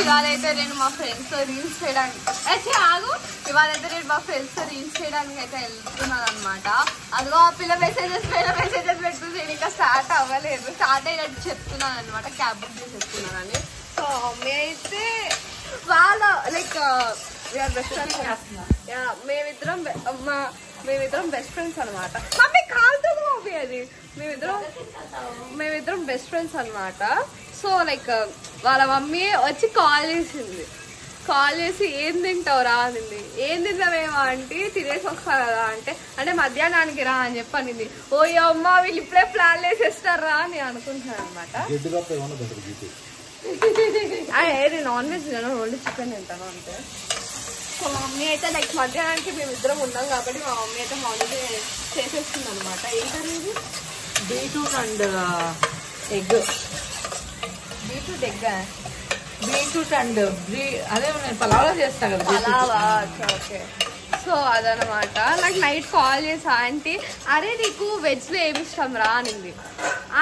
ఇవాళైతే నేను మా ఫ్రెండ్స్ తో రీల్స్ చేయడానికి ఇవాళైతే నేను మా ఫ్రెండ్స్ తో రీల్స్ చేయడానికి అయితే వెళ్తున్నాను అనమాట. అదిగో ఆ పిల్ల మెసేజెస్ పెడుతుంది. ఇంకా స్టార్ట్ అవ్వలేదు, స్టార్ట్ అయినట్టు చెప్తున్నాను అనమాట. క్యాబ్ బుక్ చేసేస్తున్నానని. సో మమ్మీ అయితే వాళ్ళ లైక్ మేమిద్దరం బెస్ట్ ఫ్రెండ్స్ అనమాట. మమ్మీ కాలుతుంది మమ్మీ, అది మేమిద్దరం బెస్ట్ ఫ్రెండ్స్ అనమాట. సో లైక్ వాళ్ళ మమ్మీ వచ్చి కాల్ చేసి ఏం తింటావు రా అనింది. ఏం తింటావేమో అంటే తినేసి వస్తారు కదా అంటే మధ్యాహ్నానికి రా అని చెప్పి అనింది. ఓ అమ్మ వీళ్ళు ఇప్పుడే ప్లాన్ వేసేస్తారా అని అనుకుంటున్నాను అనమాట. ఏది నాన్ వెజ్ తిన్నాను, ఓన్లీ చికెన్ తింటాను అంతే. సో మా మమ్మీ అయితే లైక్ మధ్యాహ్నానికి మేమిద్దరం ఉన్నాం కాబట్టి మా మమ్మీ అయితే మార్నింగ్ చేసేస్తుంది అనమాట. ఏంటది beetroot and egg. Beetroot and అదే పలావా చేస్తా కదా. పలావా, ఓకే. సో అదనమాట. నాకు నైట్ కాల్ చేసా ఆంటీ, అరే నీకు వెజ్ లో ఏమి ఇష్టం రా అనింది.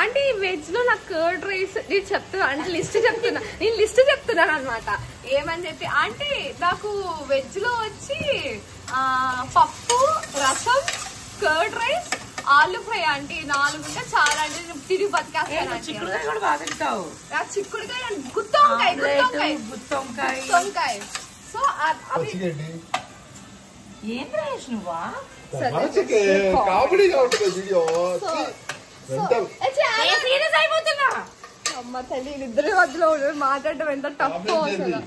ఆంటీ వెజ్ లో నాకు కర్డ్ రైస్ నేను చెప్తున్నా అంటే నేను లిస్ట్ చెప్తున్నాను అనమాట. ఏమని చెప్పి ఆంటీ నాకు వెజ్ లో వచ్చి పప్పు, రసం, కర్డ్ రైస్, ఆలు ఫ్రై ఆంటీ 4 ఉంటే చాలా అంటే తిరిగి బతికేస్తాను. చిక్కుడుకాయ, గుత్తొంకాయ. సో అవి అమ్మ తల్లి ఇద్దరి మధ్యలో మాట్లాడటం ఎంత టఫ్ అసలు.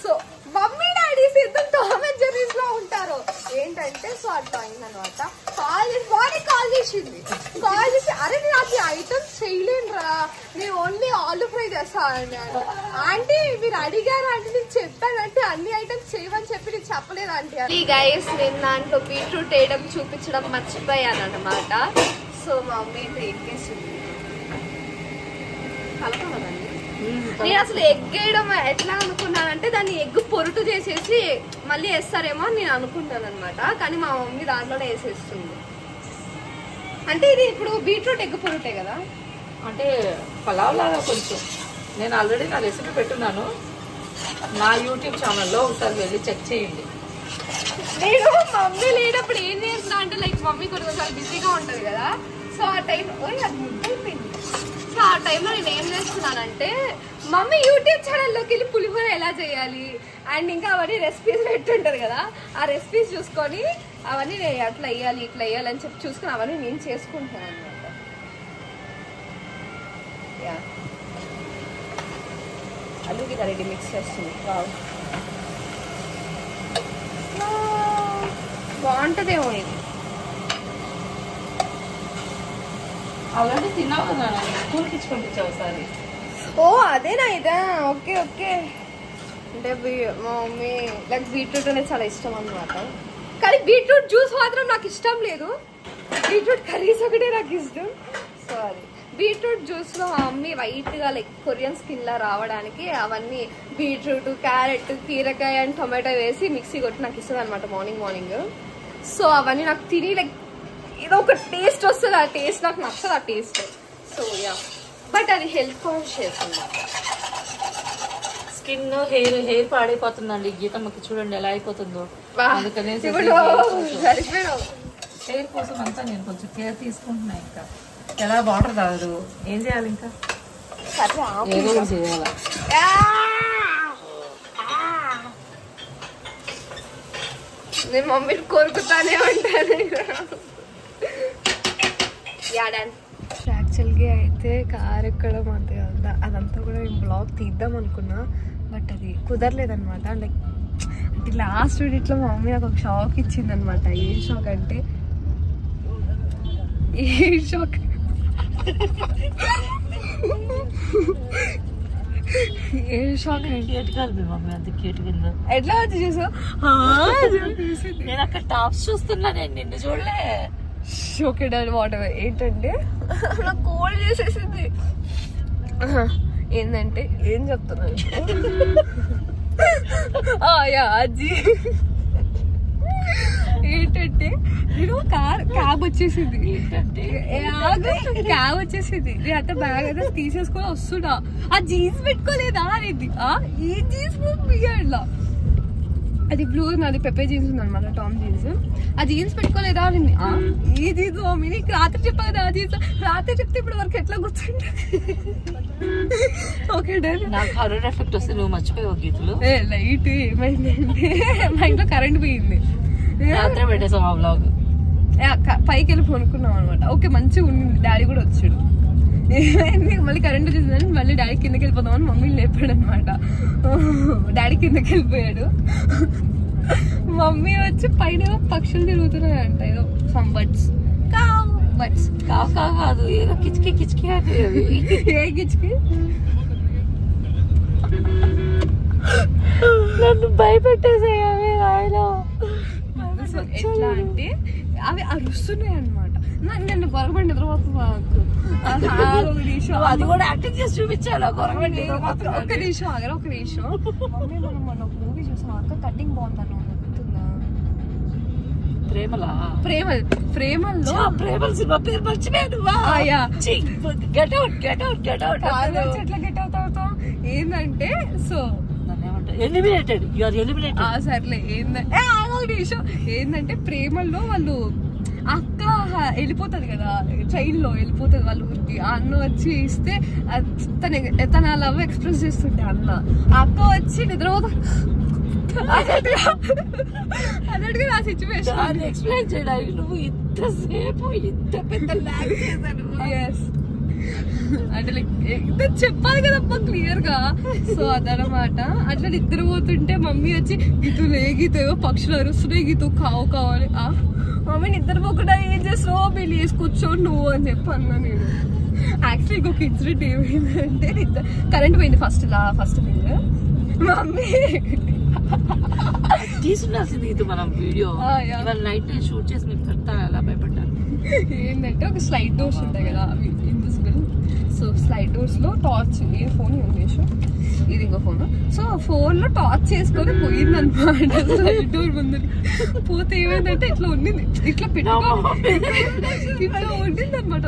సో మమ్మీ డాడీస్ ఇద్దరు టామ్ అండ్ జెర్రీస్ లో ఉంటారు. ఏంటంటే సో అట్లా అయిందనమాట. కాల్ చేసింది అరే నేను అది ఐటమ్స్ చేయలేను రా, నేను ఓన్లీ ఆలు ఫ్రై చేస్తాను. ఆంటీ మీరు అడిగారు అంటే నేను చెప్పానంటే అన్ని ఐటమ్స్ చేయమని చెప్పి నేను చెప్పలేదు ఆంటీ. గైస్ నేను దాంట్లో బీట్రూట్ వేయడం చూపించడం మర్చిపోయాను అనమాట. సో మా మమ్మీ అయితే ఎక్కేసింది కలపదండి. నేను అసలు ఎగ్ వేయడం ఎట్లా అనుకున్నానంటే దాన్ని ఎగ్ పొరుటు చేసేసి మళ్ళీ వేస్తారేమో అని నేను అనుకుంటాను అనమాట. కానీ మా మమ్మీ దాంట్లోనే వేసేస్తుంది. అంటే ఇది ఇప్పుడు బీట్రూట్ ఎగ్ పొరుటే కదా, అంటే పలావ్ లాగా కొంచెం. నేను ఆల్రెడీ నా రెసిపీ పెట్టున్నాను నా యూట్యూబ్ ఛానల్లో, ఒకసారి వెళ్ళి చెక్ చేయండి. నేను మమ్మీ లేనప్పుడు ఏం చేస్తున్నా అంటే లైక్ మమ్మీ కొంచెం బిజీగా ఉంటది కదా. సో ఆ టైం అది ముద్దైపోయింది. సో ఆ టైంలో నేను ఏం చేస్తున్నానంటే మమ్మీ యూట్యూబ్ ఛానల్లోకి వెళ్ళి పులిహోర ఎలా చేయాలి అండ్ ఇంకా అవన్నీ రెసిపీస్ పెట్టుంటారు కదా, ఆ రెసిపీస్ చూసుకొని అవన్నీ నేను అట్లా వేయాలి ఇట్లా వేయాలి అని చెప్పి చూసుకుని అవన్నీ నేను చేసుకుంటాను అనమాట. అల్లుకి రెడీ మిక్స్ చేస్తుంది. బాగుంటదేమో ఇది. ఆల్రెడీ తిన్నావు కదా, స్కూల్కి ఇచ్చి పంపించావు ఒకసారి. ఓ అదేనా ఇదా, ఓకే ఓకే. అంటే మా మమ్మీ లైక్ బీట్రూట్ అనేది చాలా ఇష్టం అనమాట. కానీ బీట్రూట్ జ్యూస్ మాత్రం నాకు ఇష్టం లేదు. బీట్రూట్ కర్రీస్ ఒకటే నాకు ఇష్టం. సారీ, బీట్రూట్ జ్యూస్ లో మా మమ్మీ వైట్ గా లైక్ కొరియన్ స్కిన్ లా రావడానికి అవన్నీ బీట్రూట్, క్యారెట్, కీరకాయ అండ్ టొమాటో వేసి మిక్సీ కొట్టి నాకు ఇస్తుంది అనమాట మార్నింగ్. సో అవన్నీ నాకు తిని లైక్ ఏదో ఒక టేస్ట్ వస్తుంది. ఆ టేస్ట్ నాకు నచ్చదు ఆ టేస్ట్. సో యా, బట్ అది హెల్త్ కాన్షియస్ అన్నమాట. స్కిన్ హెయిర్ పాడైపోతుందండి. గీతమ్మకి చూడండి ఎలా అయిపోతుందో. అందుకనే హెయిర్ కోసం అంతా నేను కొంచెం కేర్ తీసుకుంటున్నా. ఇంకా ఎలా వాటర్ తాగదు, ఏం చేయాలి ఇంకా ఏదో కూడా చేయాలా. నేను మమ్మీని కోరుకుతానే ఉంటాను. యాక్చువల్గా అయితే కార్ ఎక్కడం అంతే అదంతా కూడా నేను బ్లాగ్ తీద్దాం అనుకున్నా, బట్ అది కుదరలేదనమాట. లైక్ అంటే లాస్ట్ వీడియోలో మా మమ్మీ నాకు ఒక షాక్ ఇచ్చింది అనమాట. ఏం షాక్ అంటే ఎట్లా వచ్చి చూసా నేను అక్కడ టాప్స్ చూస్తున్నా, నేను నిన్ను చూడలే. Okay daddy what ever. ఏంటంటే నాకు కోల్డ్ చేసేసింది. ఏంటంటే ఏం చెప్తున్నాను అజ్జి ఏంటంటే నేను క్యాబ్ వచ్చేసింది, క్యాబ్ వచ్చేసింది. నేను అంతా బ్యాగ్ అయితే తీసేసుకొని వస్తున్నా, ఆ జీన్స్ పెట్టుకోలేదా అనేది. ఈ జీన్స్ బియ్యడ్లా అది బ్లూ అది పెప్పే జీన్స్ ఉంది అనమాట, టామ్ జీన్స్. ఆ జీన్స్ పెట్టుకోలేదా అని. ఈ జీన్స్ మమ్మీ నీకు రాత్రి చెప్పాలి, ఆ జీన్స్ రాత్రి చెప్తే ఇప్పుడు వరకు ఎట్లా గుర్తుంటుంది. ఓకే నాకు హారర్ ఎఫెక్ట్ వస్తే నువ్వు మర్చిపోయావు గీతలు. లైట్ ఏమైందంటే మా ఇంట్లో కరెంట్ పోయింది, రాత్రి పెట్టేసాం ఆ బ్లాగ్. పైకి వెళ్ళి కొనుక్కున్నాం అనమాట. ఓకే మంచిగా ఉంది, డాడీ కూడా వచ్చాడు. ఏమైంది మళ్ళీ కరెంట్ వచ్చిందని మళ్ళీ డాడీ కిందకి వెళ్ళిపోదామని మమ్మీ లేపాడు అనమాట. డాడీ కిందకి వెళ్ళిపోయాడు, మమ్మీ వచ్చి పైన పక్షులు తిరుగుతున్నాయంట, ఏదో సమ్ బర్డ్స్. బర్డ్స్ కాదు, ఏదో కిచకి కిచకి అంటే ఏ కిచకి నన్ను భయపెట్టేసాయి ఆయన. ఎట్లా అంటే అవి అరుస్తున్నాయి అనమాట. నన్ను గొరగబడి నిద్రపోతుంది. అది కూడా యాక్టింగ్ చేసి చూపించాను. ఒక్క నిమిషం ఆగరా, ఒక నిమిషం. మమ్మీ మనం మొన్న ఒక మూవీ చూసాం, అక్క కటింగ్ బాగుందన్న గుర్తుందా? ప్రేమలో ప్రేమల్ సినిమా పేరు మర్చిపోయాను. ఎట్లా గెట్ అవుతావు ఏంటంటే సో సర్లే ఏంటంటే ప్రేమల్లో వాళ్ళు అక్క వెళ్ళిపోతుంది కదా, ట్రైన్ లో వెళ్ళిపోతుంది వాళ్ళ ఊరికి. ఆ అన్న వచ్చి ఇస్తే తన లవ్ ఎక్స్ప్రెస్ చేస్తుంటే అన్న, అక్క వచ్చి నిద్రపోతా అన్నట్టుగా నా సిచ్యువేషన్ ఎక్స్ప్లెయిన్ చేయడానికి నువ్వు ఇంతసేపు ఇంత పెద్ద అంటే లైక్ చెప్పాలి కదమ్మా క్లియర్ గా. సో అదనమాట. అట్లా నిద్రపోతుంటే మమ్మీ వచ్చి గీతేవో పక్షులు అరుస్తున్నాయి, గీతో కావాలి. మమ్మీ నిద్రపోకుండా ఏం చేస్తావు, మీరు వేసి కూర్చోండి నువ్వు అని చెప్పి అన్నా నేను. యాక్చువల్లీ ఇంకొక ఇన్సిడెంట్ ఏమైందంటే కరెంట్ పోయింది ఫస్ట్ బిల్. మమ్మీ తీసుకున్నాల్సింది ఇది మనం వీడియో నైట్ షూట్ చేసి మీకు పెడతా ఎలా భయపడ్డాను. ఏంటంటే ఒక స్లైడ్ డోర్స్ ఉంటాయి కదా అవి ఇన్విజిబుల్. సో స్లైడ్ డోర్స్ లో టార్చ్, ఏ ఫోన్ యూజ్ చేసాం, ఇది ఇంకో ఫోన్. సో ఫోన్ లో టార్చ్ చేసుకొని పోయింది అనమాట స్లైడ్ డోర్ ముందు. పోతే ఏమైందంటే ఇట్లా ఉండింది, ఇట్లా ఇట్లా ఉండింది అనమాట.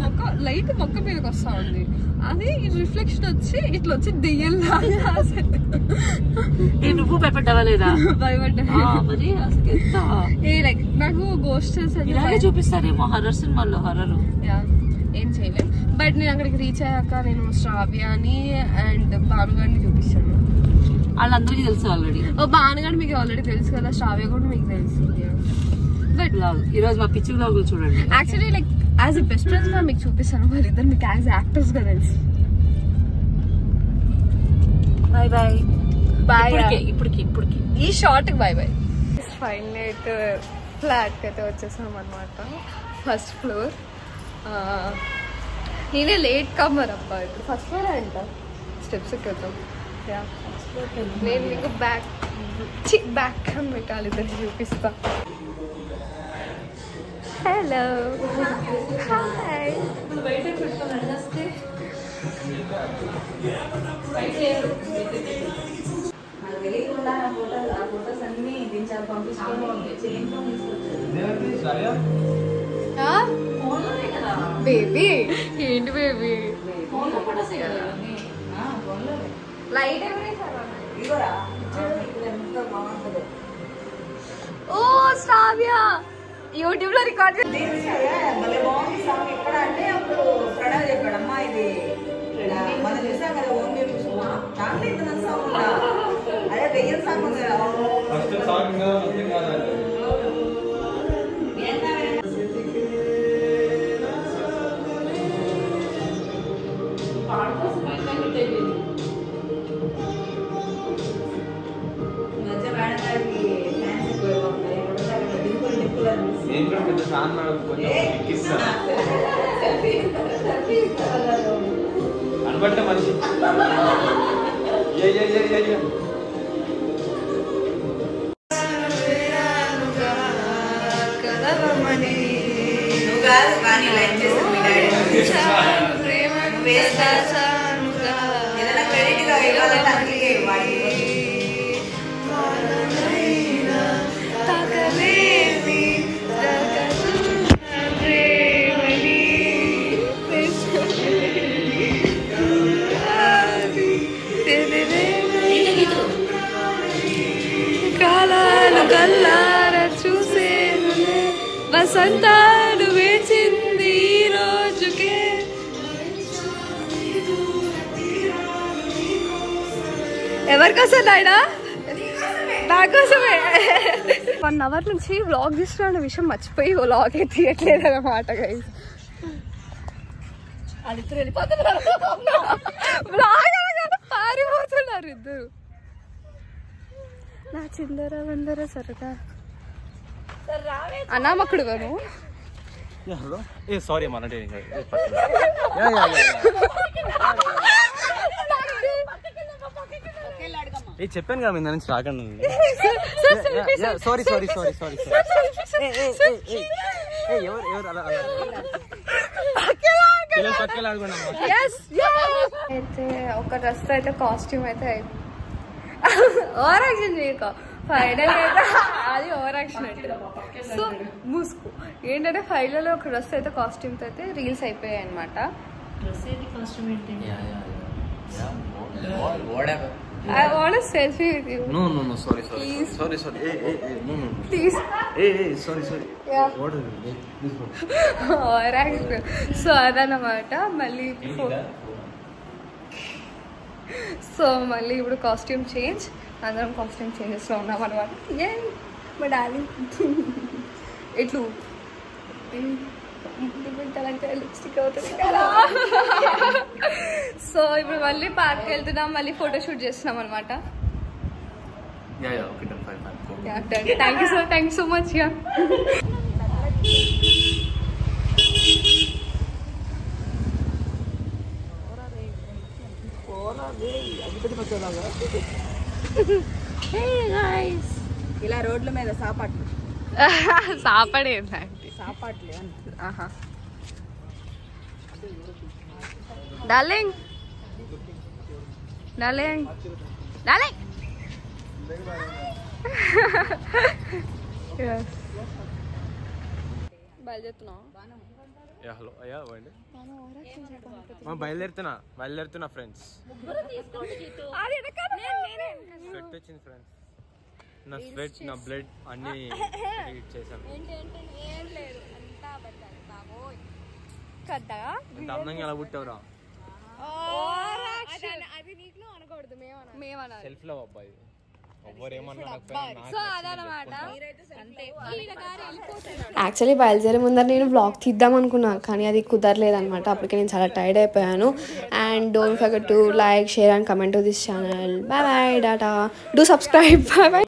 మొక్క లైట్ మొక్క మీదకి వస్తా ఉంది, అది రిఫ్లెక్షన్ వచ్చి ఇట్లా వచ్చి దెయ్యంలా. నువ్వు భయపడ్డావా లేదా? భయపడ్డా. లైక్ నాకు గోస్టర్స్ ఇలాగే చూపిస్తారేమో హర్రర్ సినిమాల్లో. హర్రర్ ఏం చేయలేం. బట్ నేను అక్కడికి రీచ్ అయ్యాక నేను శ్రావ్యాని అండ్ భానుగాడిని చూపిస్తాను. వాళ్ళందరికీ తెలుసు ఆల్రెడీ. భానుగాడు మీకు ఆల్రెడీ తెలుసు కదా, శ్రావ్య కూడా మీకు తెలుసు. బట్ ఈ రోజు మా పిచ్చి వ్లాగులు చూడండి. Actually like as a best friends గా మీకు చూపిస్తాను, వాళ్ళిద్దరు మీకు యాజ్ యాక్టర్స్ గా తెలుసు. Bye bye bye. ఇప్పటికి ఈ షార్ట్ కి బాయ్ బాయ్. ఫైనల్ అయితే ఫ్లాట్ అయితే వచ్చేసాం అనమాట, ఫస్ట్ ఫ్లోర్. నేనే లేట్ కమ్మర్ అబ్బా, ఇప్పుడు ఫస్ట్ ఫ్లోర్ అంట, స్టెప్స్ ఎక్కుతాం. నేను మీకు బ్యాక్ అని పెట్టాలి, ఇద్దరు చూపిస్తా. Hello hi. బేబీ ఏంటి బేబీ లైట్ ఓ శ్రావ్య యూట్యూబ్ లో రికార్డ్ అనబట్ట మనిషి తగలేవి వసంతాలు వేచింది ఈ రోజుకే. ఎవరికోసం నాయనా? నాకోసమే. 1 hour నుంచి వ్లాగ్ తీస్తున్న విషయం మర్చిపోయి వ్లాగే తీయట్లేదు అన్నమాట గైస్. పారిపోతున్నారు ఇద్దరు. నా చిందర వందర సరదా అనామకుడు గాను. సారీ మన చెప్పాను కదా మీద నుంచి రాకండి. సారీ సారీ సారీ సారీ అయితే ఒక డ్రెస్ అయితే కాస్ట్యూమ్ అయితే ఓవర్ యాక్షన్ చేయక ఫైనల్ అయితే అది ఓవర్ యాక్షన్ అంటే. సో మూసుకో ఏంటంటే ఫైనల్ ఒక డ్రెస్ అయితే కాస్ట్యూమ్స్ అయితే రీల్స్ అయిపోయాయి అనమాట. I want a selfie with you. No, sorry. Please. Sorry. No. Please. Sorry. Yeah. What is it? Please go. Alright. So అదన్నమాట. మళ్ళీ ఇప్పుడు కాస్ట్యూమ్ చేంజ్. అందరం కాస్ట్యూమ్ చేంజెస్ లో ఉన్నాం అనమాట. ఏ మా డాడీ ఎట్లు లిప్స్టిక్ అవుతుంది కదా. సో ఇప్పుడు మళ్ళీ పార్క్ వెళ్తున్నాం, మళ్ళీ ఫోటోషూట్ చేస్తున్నాం అనమాట. Thank you so much. ఇలా రోడ్ల మీద సాపాట్లు సాపడేంటి సాపాట్లే డార్లింగ్ బయలుదేరుతున్నా ఫ్రెండ్స్. స్వెట్ వచ్చింది ఫ్రెండ్స్. నా స్వెట్ నా బ్లడ్ అన్ని చేశాను. ఎంత అందంగా ఎలా పుట్టావురా. సెల్ఫ్ లవ్ అబ్బాయి. యాక్చువల్లీ బయలుదేరే ముందర నేను వ్లాగ్ తీద్దాం అనుకున్నా, కానీ అది కుదరలేదనమాట. అప్పటికే నేను చాలా టైర్డ్ అయిపోయాను. And don't forget to like, share and comment to this channel. Bye bye, tata. Do subscribe. Bye bye.